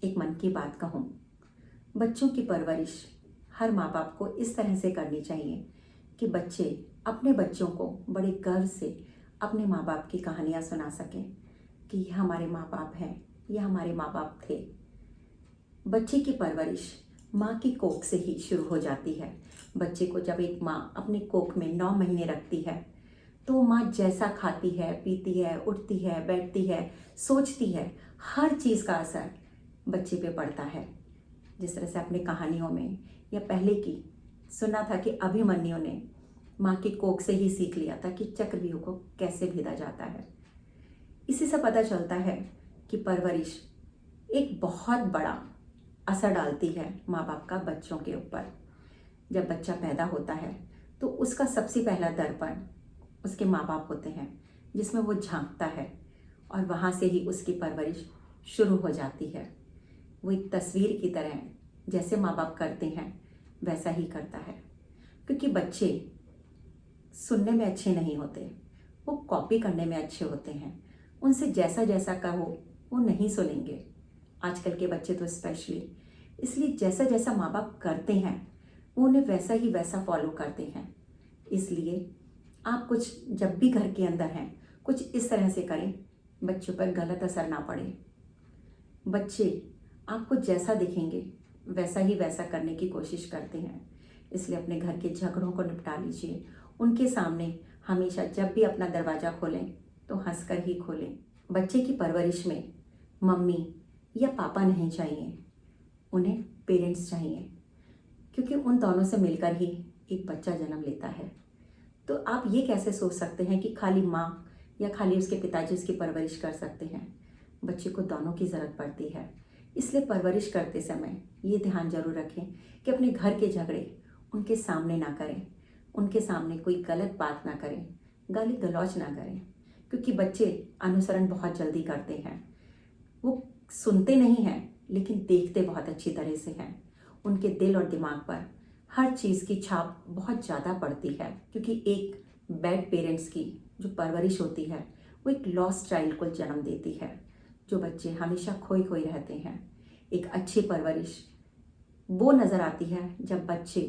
एक मन की बात कहूँ। बच्चों की परवरिश हर माँ बाप को इस तरह से करनी चाहिए कि बच्चे अपने बच्चों को बड़े गर्व से अपने माँ बाप की कहानियाँ सुना सकें कि ये हमारे माँ बाप हैं, ये हमारे माँ बाप थे। बच्चे की परवरिश माँ की कोख से ही शुरू हो जाती है। बच्चे को जब एक माँ अपनी कोख में 9 महीने रखती है तो माँ जैसा खाती है, पीती है, उठती है, बैठती है, सोचती है, हर चीज़ का असर बच्चे पे पड़ता है। जिस तरह से अपने कहानियों में या पहले की सुना था कि अभिमन्यु ने माँ की कोख से ही सीख लिया था कि चक्रव्यूह को कैसे भेदा जाता है। इसी से पता चलता है कि परवरिश एक बहुत बड़ा असर डालती है माँ बाप का बच्चों के ऊपर। जब बच्चा पैदा होता है तो उसका सबसे पहला दर्पण उसके माँ बाप होते हैं, जिसमें वो झांकता है और वहाँ से ही उसकी परवरिश शुरू हो जाती है। वो एक तस्वीर की तरह जैसे माँ बाप करते हैं वैसा ही करता है, क्योंकि बच्चे सुनने में अच्छे नहीं होते, वो कॉपी करने में अच्छे होते हैं। उनसे जैसा जैसा कहो वो नहीं सुनेंगे। आजकल के बच्चे तो स्पेशली, इसलिए जैसा जैसा माँ बाप करते हैं वो उन्हें वैसा ही वैसा फॉलो करते हैं। इसलिए आप कुछ जब भी घर के अंदर हैं कुछ इस तरह से करें बच्चों पर गलत असर ना पड़े। बच्चे आपको जैसा दिखेंगे वैसा ही वैसा करने की कोशिश करते हैं। इसलिए अपने घर के झगड़ों को निपटा लीजिए। उनके सामने हमेशा जब भी अपना दरवाज़ा खोलें तो हंसकर ही खोलें। बच्चे की परवरिश में मम्मी या पापा नहीं चाहिए, उन्हें पेरेंट्स चाहिए, क्योंकि उन दोनों से मिलकर ही एक बच्चा जन्म लेता है। तो आप ये कैसे सोच सकते हैं कि खाली माँ या खाली उसके पिताजी उसकी परवरिश कर सकते हैं? बच्चे को दोनों की ज़रूरत पड़ती है। इसलिए परवरिश करते समय ये ध्यान जरूर रखें कि अपने घर के झगड़े उनके सामने ना करें, उनके सामने कोई गलत बात ना करें, गाली गलौज ना करें, क्योंकि बच्चे अनुसरण बहुत जल्दी करते हैं। वो सुनते नहीं हैं लेकिन देखते बहुत अच्छी तरह से हैं। उनके दिल और दिमाग पर हर चीज़ की छाप बहुत ज़्यादा पड़ती है, क्योंकि एक बैड पेरेंट्स की जो परवरिश होती है वो एक लॉस्ट चाइल्ड को जन्म देती है। जो बच्चे हमेशा खोए खोए रहते हैं। एक अच्छी परवरिश वो नज़र आती है जब बच्चे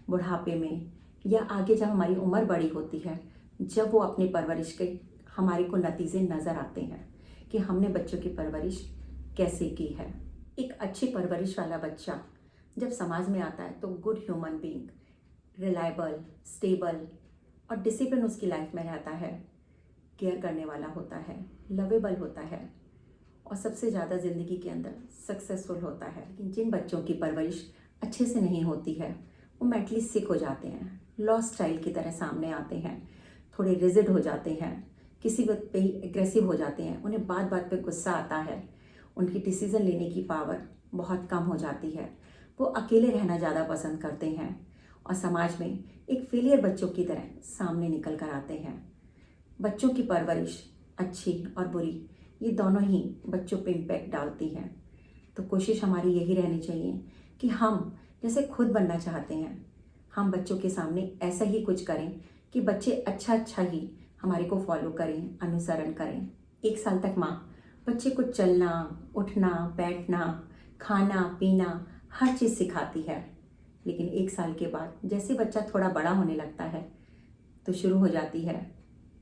बुढ़ापे में या आगे जब हमारी उम्र बड़ी होती है, जब वो अपनी परवरिश के हमारे को नतीजे नज़र आते हैं कि हमने बच्चों की परवरिश कैसे की है। एक अच्छी परवरिश वाला बच्चा जब समाज में आता है तो good human being, reliable, stable और डिसिप्लिन उसकी लाइफ में रहता है, केयर करने वाला होता है, लवेबल होता है और सबसे ज़्यादा ज़िंदगी के अंदर सक्सेसफुल होता है। लेकिन जिन बच्चों की परवरिश अच्छे से नहीं होती है वो मेंटली सिक हो जाते हैं, लॉस्ट चाइल्ड की तरह सामने आते हैं, थोड़े रिजिड हो जाते हैं, किसी बात पे ही एग्रेसिव हो जाते हैं, उन्हें बात बात पे गुस्सा आता है, उनकी डिसीज़न लेने की पावर बहुत कम हो जाती है, वो अकेले रहना ज़्यादा पसंद करते हैं और समाज में एक फेलियर बच्चों की तरह सामने निकल कर आते हैं। बच्चों की परवरिश अच्छी और बुरी ये दोनों ही बच्चों पे इम्पैक्ट डालती हैं। तो कोशिश हमारी यही रहनी चाहिए कि हम जैसे खुद बनना चाहते हैं हम बच्चों के सामने ऐसा ही कुछ करें कि बच्चे अच्छा अच्छा ही हमारे को फॉलो करें, अनुसरण करें। 1 साल तक माँ बच्चे को चलना, उठना, बैठना, खाना पीना हर चीज़ सिखाती है। लेकिन 1 साल के बाद जैसे बच्चा थोड़ा बड़ा होने लगता है तो शुरू हो जाती है,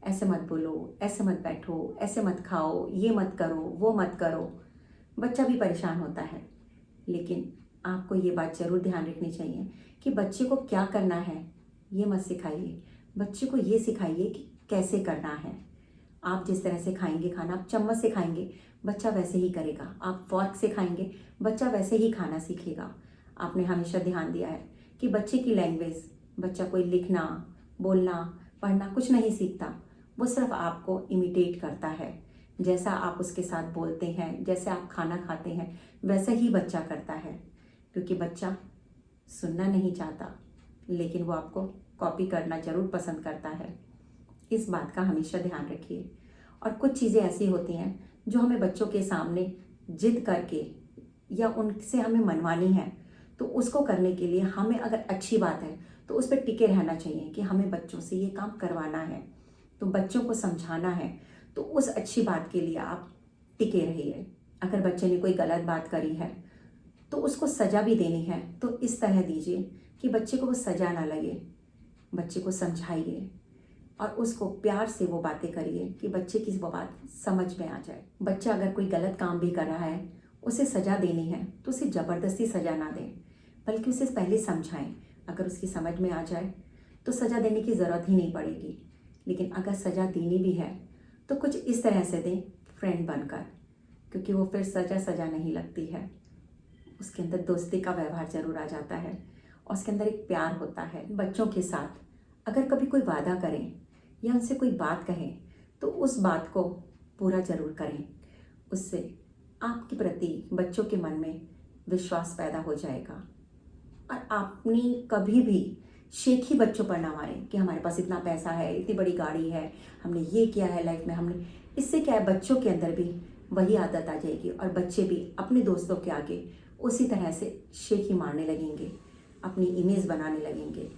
ऐसे मत बोलो, ऐसे मत बैठो, ऐसे मत खाओ, ये मत करो, वो मत करो। बच्चा भी परेशान होता है। लेकिन आपको ये बात ज़रूर ध्यान रखनी चाहिए कि बच्चे को क्या करना है ये मत सिखाइए, बच्चे को ये सिखाइए कि कैसे करना है। आप जिस तरह से खाएंगे खाना, आप चम्मच से खाएंगे बच्चा वैसे ही करेगा, आप फॉर्क से खाएंगे बच्चा वैसे ही खाना सीखेगा। आपने हमेशा ध्यान दिया है कि बच्चे की लैंग्वेज, बच्चा कोई लिखना, बोलना, पढ़ना कुछ नहीं सीखता, वो सिर्फ आपको इमिटेट करता है। जैसा आप उसके साथ बोलते हैं, जैसे आप खाना खाते हैं वैसा ही बच्चा करता है, क्योंकि बच्चा सुनना नहीं चाहता लेकिन वो आपको कॉपी करना ज़रूर पसंद करता है। इस बात का हमेशा ध्यान रखिए। और कुछ चीज़ें ऐसी होती हैं जो हमें बच्चों के सामने जिद करके या उनसे हमें मनवानी है, तो उसको करने के लिए हमें अगर अच्छी बात है तो उस पर टिके रहना चाहिए कि हमें बच्चों से ये काम करवाना है, तो बच्चों को समझाना है, तो उस अच्छी बात के लिए आप टिके रहिए। अगर बच्चे ने कोई गलत बात करी है तो उसको सज़ा भी देनी है तो इस तरह दीजिए कि बच्चे को वो सज़ा ना लगे। बच्चे को समझाइए और उसको प्यार से वो बातें करिए कि बच्चे की वो बात समझ में आ जाए। बच्चा अगर कोई गलत काम भी कर रहा है, उसे सज़ा देनी है तो उसे ज़बरदस्ती सज़ा ना दें, बल्कि उसे पहले समझाएं। अगर उसकी समझ में आ जाए तो सज़ा देने की ज़रूरत ही नहीं पड़ेगी। लेकिन अगर सज़ा देनी भी है तो कुछ इस तरह से दें, फ्रेंड बनकर, क्योंकि वो फिर सज़ा नहीं लगती है। उसके अंदर दोस्ती का व्यवहार ज़रूर आ जाता है और उसके अंदर एक प्यार होता है। बच्चों के साथ अगर कभी कोई वादा करें या उनसे कोई बात कहें तो उस बात को पूरा ज़रूर करें। उससे आपके प्रति बच्चों के मन में विश्वास पैदा हो जाएगा। और आपने कभी भी शेखी बच्चों पर ना मारें कि हमारे पास इतना पैसा है, इतनी बड़ी गाड़ी है, हमने ये किया है लाइफ में, हमने। इससे क्या है, बच्चों के अंदर भी वही आदत आ जाएगी और बच्चे भी अपने दोस्तों के आगे उसी तरह से शेखी मारने लगेंगे, अपनी इमेज बनाने लगेंगे।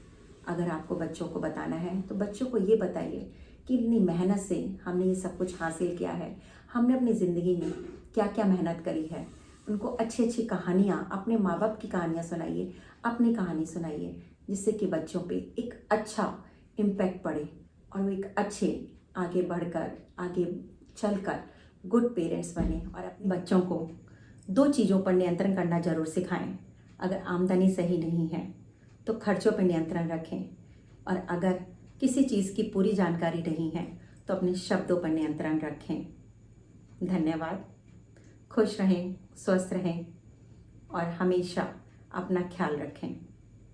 अगर आपको बच्चों को बताना है तो बच्चों को ये बताइए कि इतनी मेहनत से हमने ये सब कुछ हासिल किया है, हमने अपनी ज़िंदगी में क्या क्या मेहनत करी है। उनको अच्छी अच्छी कहानियाँ, अपने माँ बाप की कहानियाँ सुनाइए, अपनी कहानी सुनाइए, जिससे कि बच्चों पे एक अच्छा इम्पैक्ट पड़े और वो एक अच्छे आगे बढ़कर, आगे चलकर गुड पेरेंट्स बने। और अपने बच्चों को दो चीज़ों पर नियंत्रण करना ज़रूर सिखाएं। अगर आमदनी सही नहीं है तो खर्चों पर नियंत्रण रखें, और अगर किसी चीज़ की पूरी जानकारी नहीं है तो अपने शब्दों पर नियंत्रण रखें। धन्यवाद। खुश रहें, स्वस्थ रहें और हमेशा अपना ख्याल रखें।